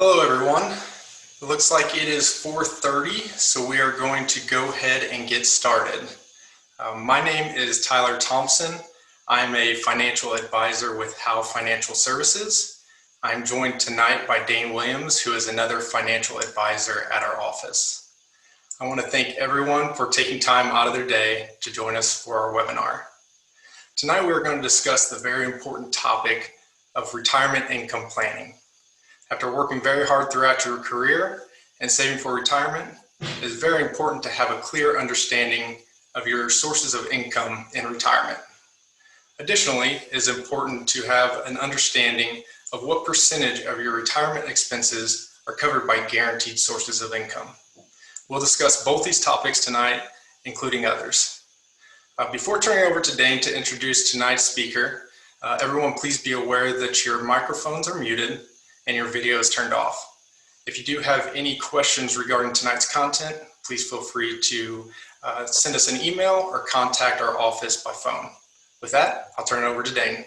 Hello everyone. It looks like it is 4:30, so we are going to go ahead and get started. My name is Tyler Thompson. I'm a financial advisor with Howe Financial Services. I'm joined tonight by Dane Williams, who is another financial advisor at our office. I want to thank everyone for taking time out of their day to join us for our webinar. Tonight we are going to discuss the very important topic of retirement income planning. After working very hard throughout your career and saving for retirement, it is very important to have a clear understanding of your sources of income in retirement. Additionally, it is important to have an understanding of what percentage of your retirement expenses are covered by guaranteed sources of income. We'll discuss both these topics tonight, including others. Before turning over to Dane to introduce tonight's speaker, everyone please be aware that your microphones are muted and your video is turned off. If you do have any questions regarding tonight's content, please feel free to send us an email or contact our office by phone. With that, I'll turn it over to Dane.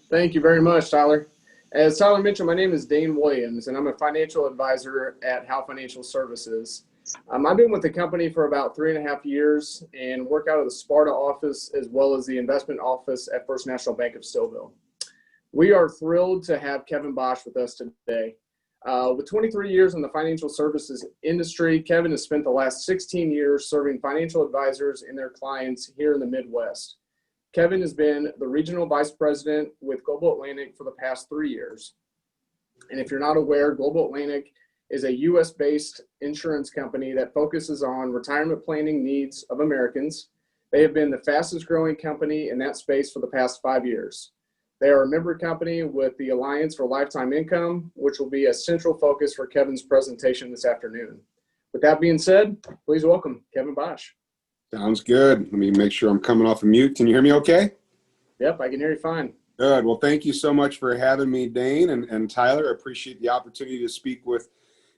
Thank you very much, Tyler. As Tyler mentioned, my name is Dane Williams, and I'm a financial advisor at Howe Financial Services. I've been with the company for about 3.5 years and work out of the Sparta office as well as the investment office at First National Bank of Stouffville. We are thrilled to have Kevin Bosch with us today. With 23 years in the financial services industry, Kevin has spent the last 16 years serving financial advisors and their clients here in the Midwest. Kevin has been the regional vice president with Global Atlantic for the past 3 years. And if you're not aware, Global Atlantic is a US-based insurance company that focuses on retirement planning needs of Americans. They have been the fastest growing company in that space for the past 5 years. They are a member company with the Alliance for Lifetime Income, which will be a central focus for Kevin's presentation this afternoon. With that being said, please welcome Kevin Bosch. Sounds good. Let me make sure I'm coming off of mute. Can you hear me okay? Yep, I can hear you fine. Good. Well, thank you so much for having me, Dane and Tyler. I appreciate the opportunity to speak with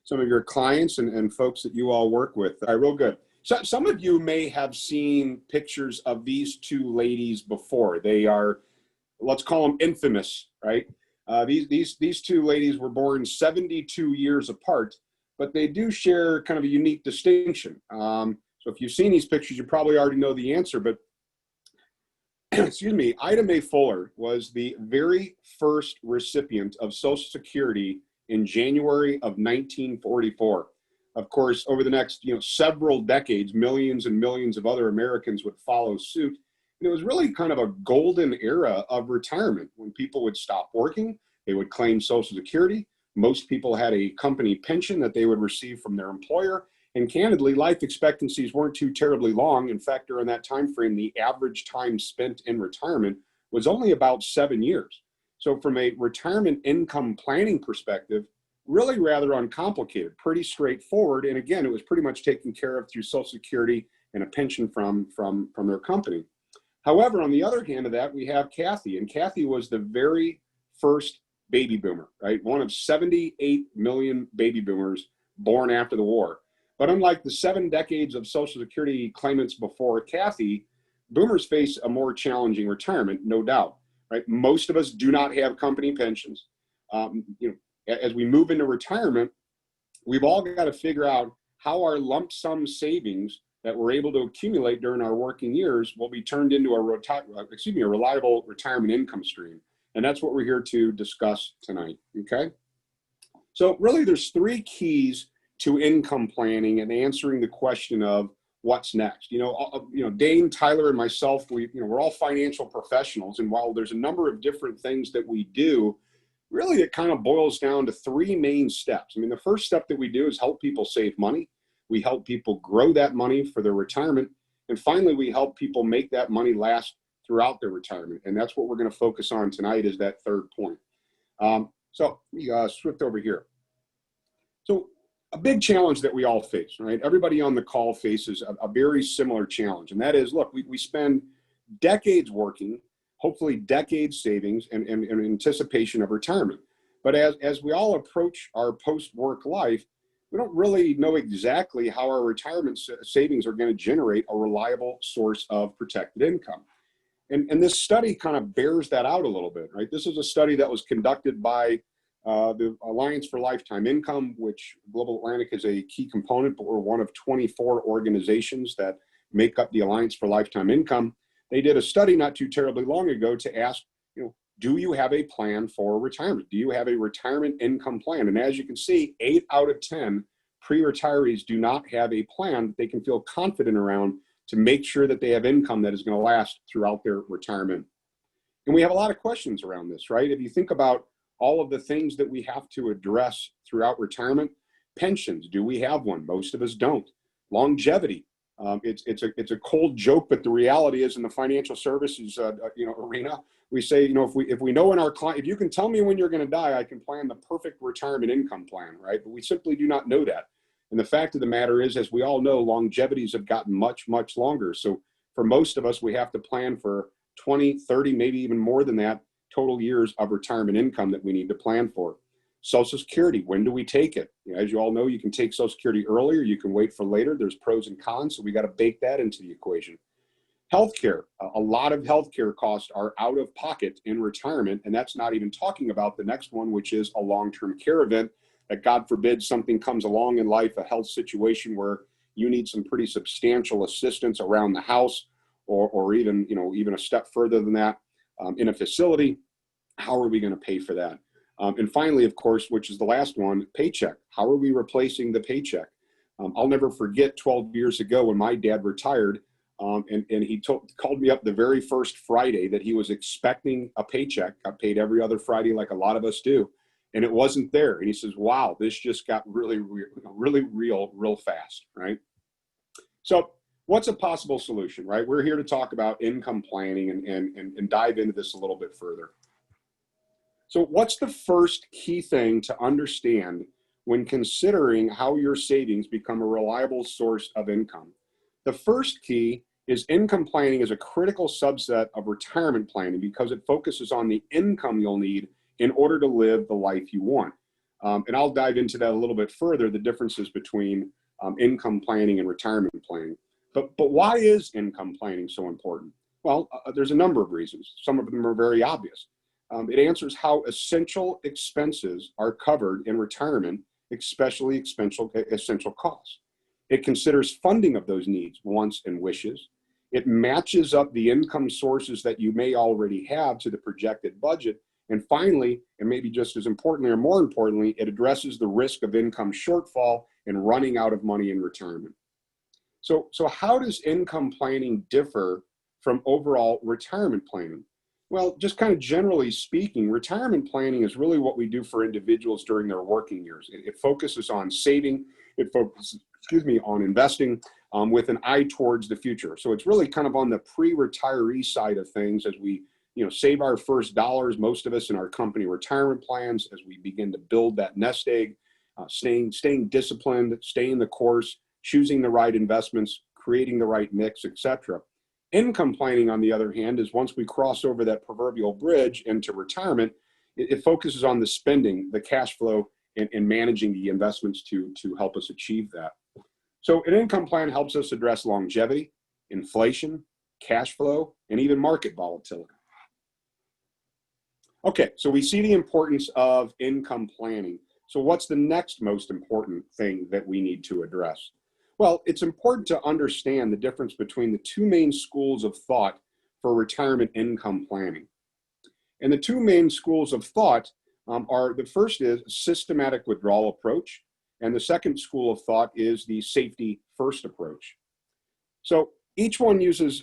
some of your clients and folks that you all work with. All right, real good. So some of you may have seen pictures of these two ladies before. They are, let's call them infamous, right? These two ladies were born 72 years apart, but they do share kind of a unique distinction. So if you've seen these pictures, you probably already know the answer, but excuse me, Ida Mae Fuller was the very first recipient of Social Security in January of 1944. Of course, over the next several decades, millions and millions of other Americans would follow suit. And it was really kind of a golden era of retirement when people would stop working, they would claim Social Security. Most people had a company pension that they would receive from their employer. And candidly, life expectancies weren't too terribly long. In fact, during that time frame, the average time spent in retirement was only about 7 years. So from a retirement income planning perspective, really rather uncomplicated, pretty straightforward. And again, it was pretty much taken care of through Social Security and a pension from their company. However, on the other hand of that, we have Kathy, and Kathy was the very first baby boomer, right? One of 78 million baby boomers born after the war. But unlike the 7 decades of Social Security claimants before Kathy, boomers face a more challenging retirement, no doubt, right? Most of us do not have company pensions. As we move into retirement, we've all got to figure out how our lump sum savings that we're able to accumulate during our working years will be turned into a reliable retirement income stream. And that's what we're here to discuss tonight, okay? So really there's 3 keys to income planning and answering the question of what's next. Dane, Tyler, and myself, we're all financial professionals. And while there's a number of different things that we do, really it kind of boils down to 3 main steps. I mean, the first step that we do is help people save money. We help people grow that money for their retirement. And finally, we help people make that money last throughout their retirement. And that's what we're going to focus on tonight is that 3rd point. So we swift over here. So a big challenge that we all face, right? Everybody on the call faces a very similar challenge. And that is, look, we spend decades working, hopefully decades savings and in anticipation of retirement. But as we all approach our post-work life, we don't really know exactly how our retirement savings are going to generate a reliable source of protected income. And this study kind of bears that out a little bit, right? This is a study that was conducted by The Alliance for Lifetime Income, which Global Atlantic is a key component, but we're one of 24 organizations that make up the Alliance for Lifetime Income. They did a study not too terribly long ago to ask, do you have a plan for retirement? Do you have a retirement income plan? And as you can see, 8 out of 10 pre-retirees do not have a plan that they can feel confident around to make sure that they have income that is going to last throughout their retirement. And we have a lot of questions around this, right? If you think about all of the things that we have to address throughout retirement, pensions, do we have one? Most of us don't. Longevity, it's a cold joke, but the reality is in the financial services arena, we say, if we know in our client, if you can tell me when you're going to die, I can plan the perfect retirement income plan, right? But we simply do not know that. And the fact of the matter is, as we all know, longevities have gotten much, much longer. So for most of us, we have to plan for 20, 30, maybe even more than that total years of retirement income that we need to plan for. Social Security, when do we take it? As you all know, you can take Social Security earlier, you can wait for later. There's pros and cons, so we got to bake that into the equation. Healthcare, a lot of healthcare costs are out of pocket in retirement, and that's not even talking about the next one, which is a long-term care event that, God forbid, something comes along in life, a health situation where you need some pretty substantial assistance around the house, or even a step further than that, in a facility. How are we going to pay for that? And finally, of course, which is the last one, paycheck. How are we replacing the paycheck? I'll never forget 12 years ago when my dad retired, and he called me up the very first Friday that he was expecting a paycheck. Got paid every other Friday like a lot of us do, and it wasn't there. And he says, wow, this just got really real fast, right? So what's a possible solution, right? We're here to talk about income planning and dive into this a little bit further. So what's the first key thing to understand when considering how your savings become a reliable source of income? The first key is income planning is a critical subset of retirement planning because it focuses on the income you'll need in order to live the life you want. And I'll dive into that a little bit further, the differences between income planning and retirement planning. But why is income planning so important? Well, there's a number of reasons. Some of them are very obvious. It answers how essential expenses are covered in retirement, especially essential costs. It considers funding of those needs, wants, and wishes. It matches up the income sources that you may already have to the projected budget. And finally, and maybe just as importantly or more importantly, it addresses the risk of income shortfall and running out of money in retirement. So how does income planning differ from overall retirement planning? Well, just kind of generally speaking, retirement planning is really what we do for individuals during their working years. It focuses on saving, it focuses, on investing with an eye towards the future. So it's really kind of on the pre-retiree side of things as we, save our first dollars, most of us in our company retirement plans, as we begin to build that nest egg, staying disciplined, staying the course, choosing the right investments, creating the right mix, etc. Income planning, on the other hand, is once we cross over that proverbial bridge into retirement, it focuses on the spending, the cash flow, and managing the investments to help us achieve that. So an income plan helps us address longevity, inflation, cash flow, and even market volatility. Okay, so we see the importance of income planning. So what's the next most important thing that we need to address? Well, it's important to understand the difference between the two main schools of thought for retirement income planning. And the two main schools of thought are, the first is systematic withdrawal approach, and the second school of thought is the safety first approach. So each one uses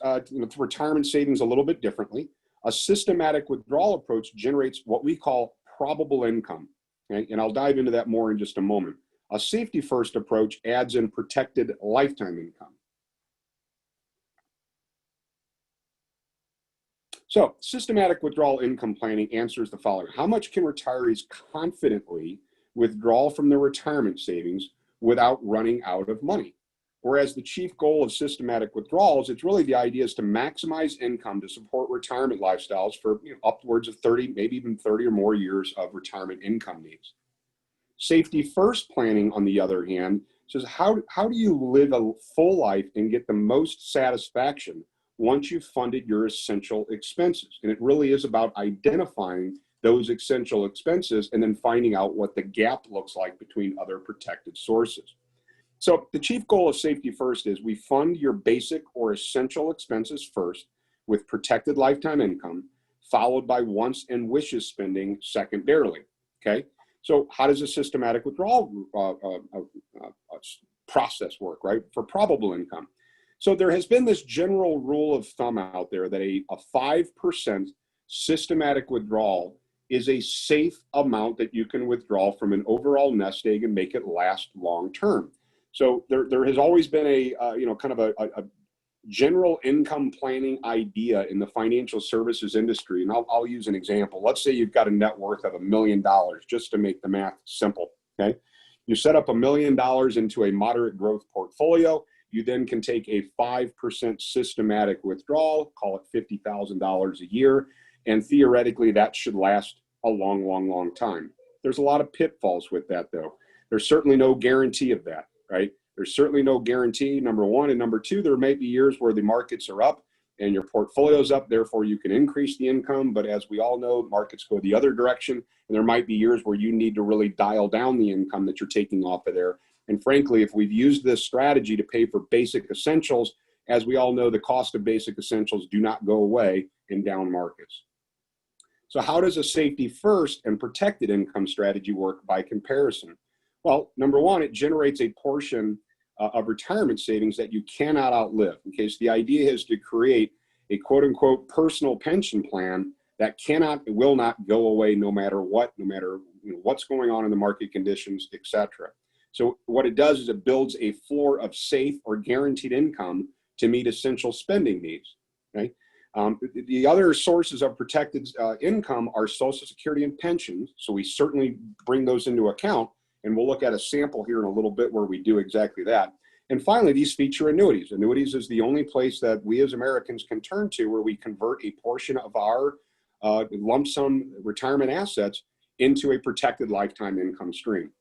retirement savings a little bit differently. A systematic withdrawal approach generates what we call probable income, okay? And I'll dive into that more in just a moment. A safety first approach adds in protected lifetime income. So systematic withdrawal income planning answers the following. How much can retirees confidently withdraw from their retirement savings without running out of money? Whereas the chief goal of systematic withdrawals, it's really the idea is to maximize income to support retirement lifestyles for upwards of 30, maybe even 30 or more years of retirement income needs. Safety first planning, on the other hand, says how do you live a full life and get the most satisfaction once you've funded your essential expenses? And it really is about identifying those essential expenses, and then finding out what the gap looks like between other protected sources. So the chief goal of Safety First is we fund your basic or essential expenses first with protected lifetime income, followed by wants and wishes spending secondarily, okay? So how does a systematic withdrawal process work, right, for probable income? So there has been this general rule of thumb out there that a 5% systematic withdrawal is a safe amount that you can withdraw from an overall nest egg and make it last long term. So there has always been a kind of a general income planning idea in the financial services industry. And I'll use an example. Let's say you've got a net worth of $1 million, just to make the math simple, okay? You set up $1 million into a moderate growth portfolio. You then can take a 5% systematic withdrawal, call it $50,000 a year, and theoretically that should last a long, long, long time. There's a lot of pitfalls with that, though. There's certainly no guarantee of that, right? There's certainly no guarantee, number one. And number two, there may be years where the markets are up and your portfolio's up, therefore you can increase the income. But as we all know, markets go the other direction, and there might be years where you need to really dial down the income that you're taking off of there. And frankly, if we've used this strategy to pay for basic essentials, as we all know, the cost of basic essentials do not go away in down markets. So how does a safety first and protected income strategy work by comparison? Well, number one, it generates a portion of retirement savings that you cannot outlive. Okay, so the idea is to create a quote unquote personal pension plan that will not go away no matter what, no matter what's going on in the market conditions, etc. So what it does is it builds a floor of safe or guaranteed income to meet essential spending needs. Okay? The other sources of protected income are Social Security and pensions. So we certainly bring those into account. And we'll look at a sample here in a little bit where we do exactly that. And finally, these feature annuities. Annuities is the only place that we as Americans can turn to where we convert a portion of our lump sum retirement assets into a protected lifetime income stream.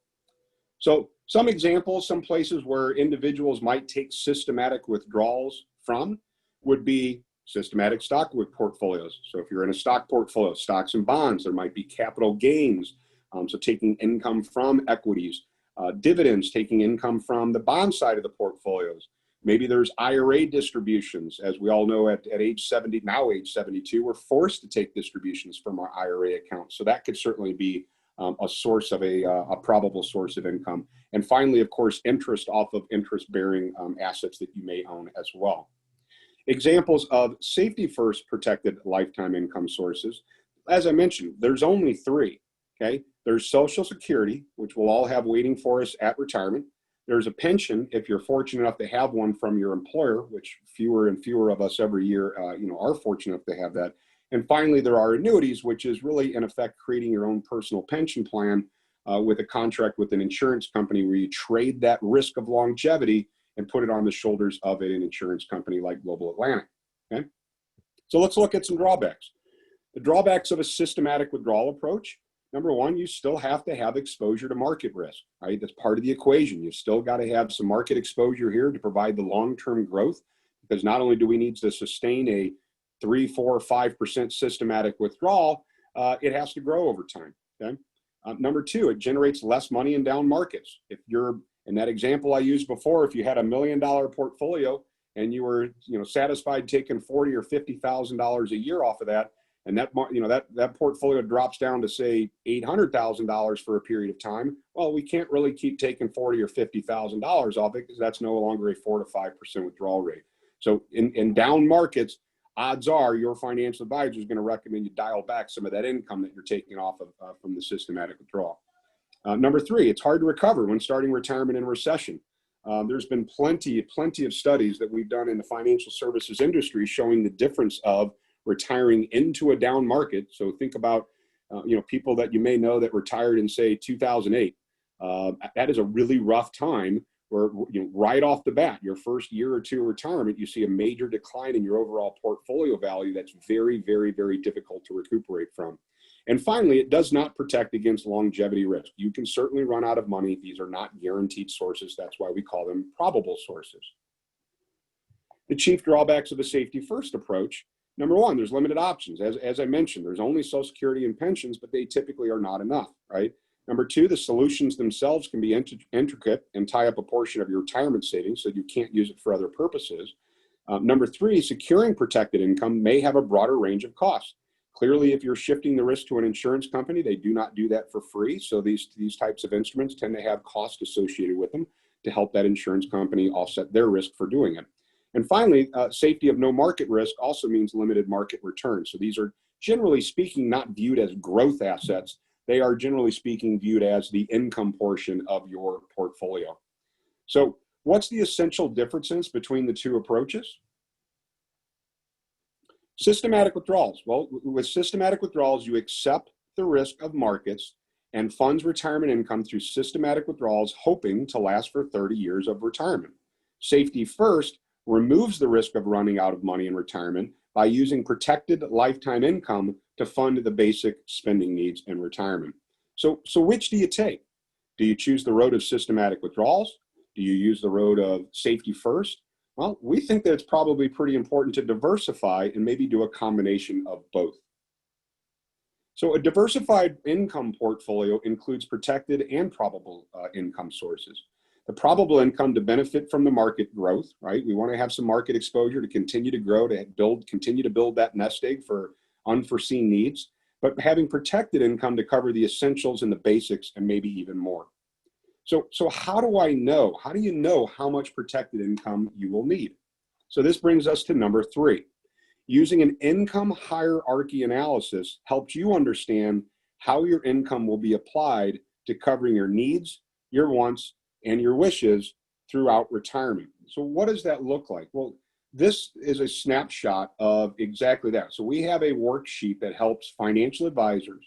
So some examples, some places where individuals might take systematic withdrawals from would be systematic stock portfolios. So if you're in a stock portfolio, stocks and bonds, there might be capital gains. So taking income from equities, dividends, taking income from the bond side of the portfolios. Maybe there's IRA distributions. As we all know, at age 70, now age 72, we're forced to take distributions from our IRA account. So that could certainly be a source of a probable source of income. And finally, of course, interest off of interest-bearing assets that you may own as well. Examples of safety first protected lifetime income sources. As I mentioned, there's only three. Okay, there's Social Security, which we'll all have waiting for us at retirement. There's a pension, if you're fortunate enough to have one from your employer, which fewer and fewer of us every year, are fortunate enough to have that. And finally, there are annuities, which is really, in effect, creating your own personal pension plan with a contract with an insurance company where you trade that risk of longevity and put it on the shoulders of an insurance company like Global Atlantic. Okay, so let's look at some drawbacks. The drawbacks of a systematic withdrawal approach. Number one, you still have to have exposure to market risk, right? That's part of the equation. You still got to have some market exposure here to provide the long-term growth, because not only do we need to sustain a 3, 4, 5% systematic withdrawal, it has to grow over time, okay? Number two, it generates less money in down markets. If you're, in that example I used before, if you had $1 million portfolio and you were satisfied taking $40,000 or $50,000 a year off of that, and that portfolio drops down to say $800,000 for a period of time, well, we can't really keep taking $40,000 or $50,000 off it, because that's no longer a 4 to 5% withdrawal rate. So in down markets, odds are your financial advisor is going to recommend you dial back some of that income that you're taking off of from the systematic withdrawal. Number three, it's hard to recover when starting retirement in recession. There's been plenty of studies that we've done in the financial services industry showing the difference of retiring into a down market. So think about, people that you may know that retired in, say, 2008. That is a really rough time where, right off the bat, your first year or two of retirement, you see a major decline in your overall portfolio value that's very, very, very difficult to recuperate from. And finally, it does not protect against longevity risk. You can certainly run out of money. These are not guaranteed sources. That's why we call them probable sources. The chief drawbacks of a safety first approach Number one, there's limited options. As I mentioned, there's only Social Security and pensions, but they typically are not enough, right? Number two, the solutions themselves can be intricate and tie up a portion of your retirement savings so you can't use it for other purposes. Number three, securing protected income may have a broader range of costs. Clearly, if you're shifting the risk to an insurance company, they do not do that for free. So these types of instruments tend to have costs associated with them to help that insurance company offset their risk for doing it. And finally, safety of no market risk also means limited market return. So these are, generally speaking, not viewed as growth assets. They are, generally speaking, viewed as the income portion of your portfolio. So what's the essential differences between the two approaches? Systematic withdrawals. Well, with systematic withdrawals, you accept the risk of markets and funds retirement income through systematic withdrawals, hoping to last for 30 years of retirement. Safety first removes the risk of running out of money in retirement by using protected lifetime income to fund the basic spending needs in retirement. So which do you take? Do you choose the road of systematic withdrawals? Do you use the road of safety first? Well, we think that it's probably pretty important to diversify and maybe do a combination of both. So a diversified income portfolio includes protected and probable income sources. The probable income to benefit from the market growth, right? We want to have some market exposure to continue to grow, to continue to build that nest egg for unforeseen needs, but having protected income to cover the essentials and the basics and maybe even more. So how do I know? How do you know how much protected income you will need? So this brings us to number three. Using an income hierarchy analysis helps you understand how your income will be applied to covering your needs, your wants, and your wishes throughout retirement. So what does that look like? Well, this is a snapshot of exactly that. So we have a worksheet that helps financial advisors,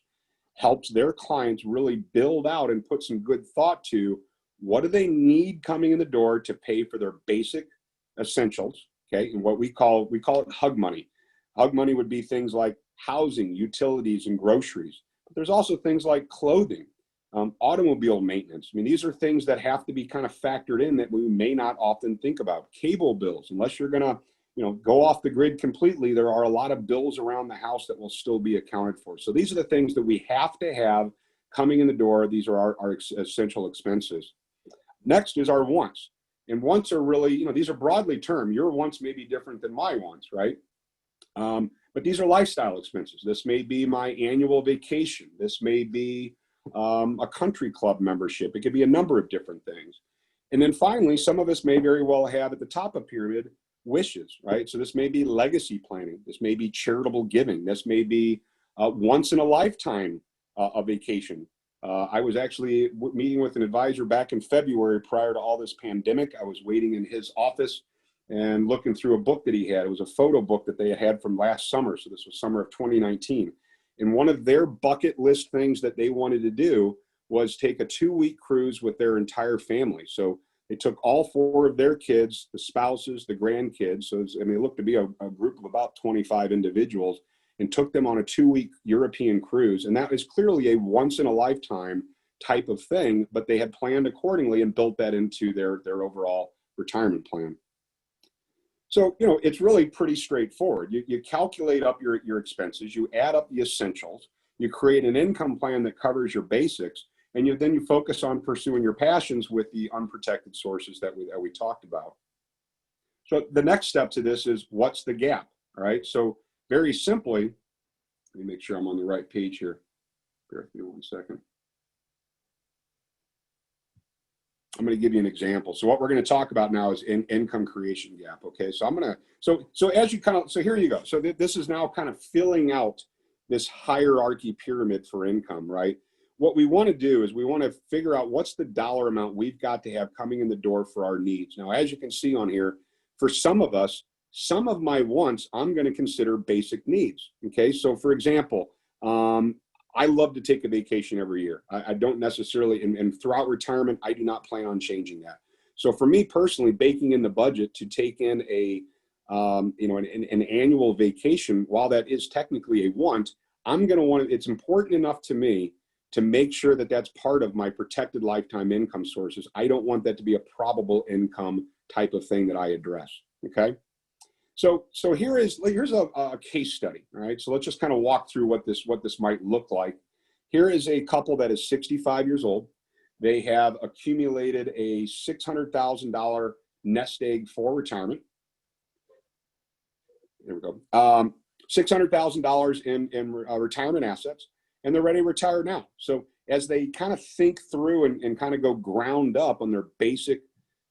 helps their clients really build out and put some good thought to what do they need coming in the door to pay for their basic essentials, okay? And what we call it hug money. Hug money would be things like housing, utilities, and groceries. But there's also things like clothing, automobile maintenance. I mean, these are things that have to be kind of factored in that we may not often think about. Cable bills, unless you're gonna, go off the grid completely, there are a lot of bills around the house that will still be accounted for. So these are the things that we have to have coming in the door. These are our essential expenses. Next is our wants. And wants are really, these are broadly termed. Your wants may be different than my wants, right? But these are lifestyle expenses. This may be my annual vacation. This may be a country club membership. It could be a number of different things. And then finally, some of us may very well have at the top of pyramid wishes, right? So this may be legacy planning. This may be charitable giving. This may be once in a lifetime a vacation. I was actually meeting with an advisor back in February prior to all this pandemic. I was waiting in his office and looking through a book that he had. It was a photo book that they had from last summer. So this was summer of 2019. And one of their bucket list things that they wanted to do was take a 2-week cruise with their entire family. So they took all 4 of their kids, the spouses, the grandkids. So it looked to be a group of about 25 individuals, and took them on a 2-week European cruise. And that is clearly a once in a lifetime type of thing, but they had planned accordingly and built that into their overall retirement plan. So, it's really pretty straightforward. You calculate up your expenses, you add up the essentials, you create an income plan that covers your basics, and then you focus on pursuing your passions with the unprotected sources that we talked about. So the next step to this is, what's the gap, all right? So very simply, let me make sure I'm on the right page here. Bear with me 1 second. I'm going to give you an example. So what we're going to talk about now is income creation gap. Okay. So so here you go. So this is now kind of filling out this hierarchy pyramid for income, right? What we want to do is we want to figure out what's the dollar amount we've got to have coming in the door for our needs. Now, as you can see on here, for some of us, some of my wants, I'm going to consider basic needs. Okay. So for example, I love to take a vacation every year. I don't necessarily, and throughout retirement, I do not plan on changing that. So for me personally, baking in the budget to take in an annual vacation, while that is technically a want, I'm going to want it's important enough to me to make sure that that's part of my protected lifetime income sources. I don't want that to be a probable income type of thing that I address. Okay. So here's a case study, all right? So let's just kind of walk through what this might look like. Here is a couple that is 65 years old. They have accumulated a $600,000 nest egg for retirement. There we go. $600,000 in retirement assets, and they're ready to retire now. So as they kind of think through and kind of go ground up on their basic,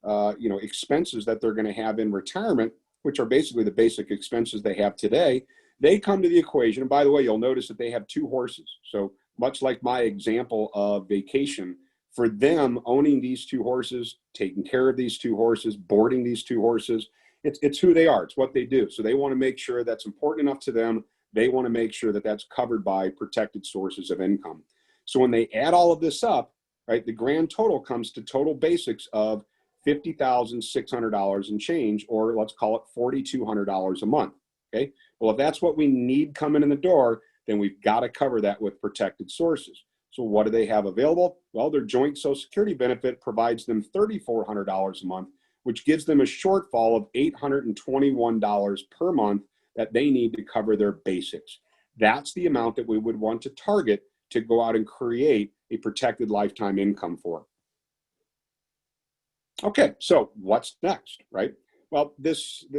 expenses that they're going to have in retirement, which are basically the basic expenses they have today, they come to the equation. And by the way, you'll notice that they have 2 horses. So much like my example of vacation, for them, owning these 2 horses, taking care of these 2 horses, boarding these 2 horses, it's who they are. It's what they do. So they want to make sure that's important enough to them. They want to make sure that that's covered by protected sources of income. So when they add all of this up, right, the grand total comes to total basics of $50,600 and change, or let's call it $4,200 a month. Okay. Well, if that's what we need coming in the door, then we've got to cover that with protected sources. So what do they have available? Well, their joint Social Security benefit provides them $3,400 a month, which gives them a shortfall of $821 per month that they need to cover their basics. That's the amount that we would want to target to go out and create a protected lifetime income for. Okay, so what's next, right? Well,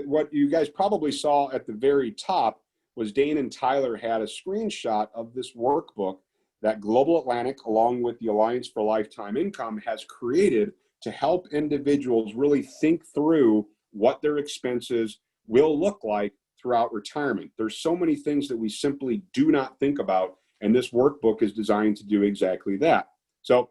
what you guys probably saw at the very top was Dane and Tyler had a screenshot of this workbook that Global Atlantic, along with the Alliance for Lifetime Income, has created to help individuals really think through what their expenses will look like throughout retirement. There's so many things that we simply do not think about, and this workbook is designed to do exactly that. So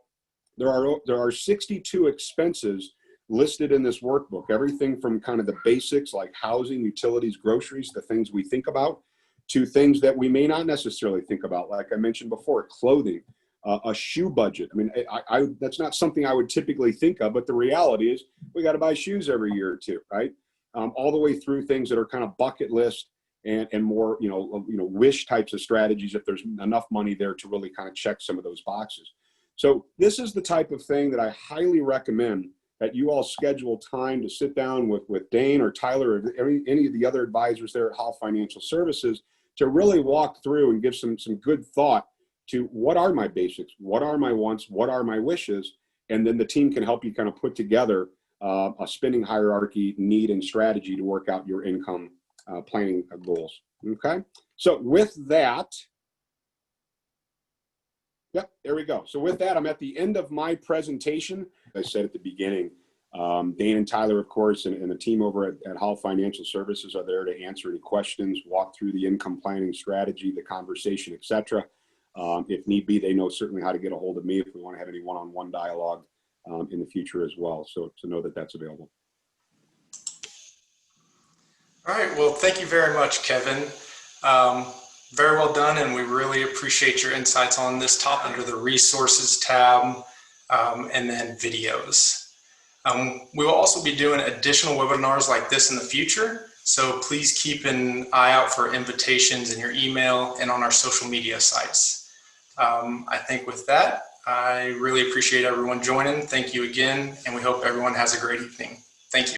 there are 62 expenses listed in this workbook, everything from kind of the basics like housing, utilities, groceries, the things we think about, to things that we may not necessarily think about. Like I mentioned before, clothing, a shoe budget. I mean, that's not something I would typically think of, but the reality is we got to buy shoes every year or two, right? All the way through things that are kind of bucket list and more, wish types of strategies if there's enough money there to really kind of check some of those boxes. So this is the type of thing that I highly recommend that you all schedule time to sit down with Dane or Tyler or any of the other advisors there at Hall Financial Services to really walk through and give some good thought to what are my basics, what are my wants, what are my wishes, and then the team can help you kind of put together a spending hierarchy, need, and strategy to work out your income planning goals. Okay, so with that, yep, there we go. So with that, I'm at the end of my presentation. As I said at the beginning, Dane and Tyler, of course, and the team over at Hall Financial Services are there to answer any questions, walk through the income planning strategy, the conversation, etc. If need be, they know certainly how to get a hold of me if we want to have any one-on-one dialogue in the future as well. So to know that that's available. All right, well, thank you very much, Kevin. Very well done, and we really appreciate your insights on this topic under the resources tab and then videos. We will also be doing additional webinars like this in the future, so please keep an eye out for invitations in your email and on our social media sites. I think with that, I really appreciate everyone joining. Thank you again, and we hope everyone has a great evening. Thank you.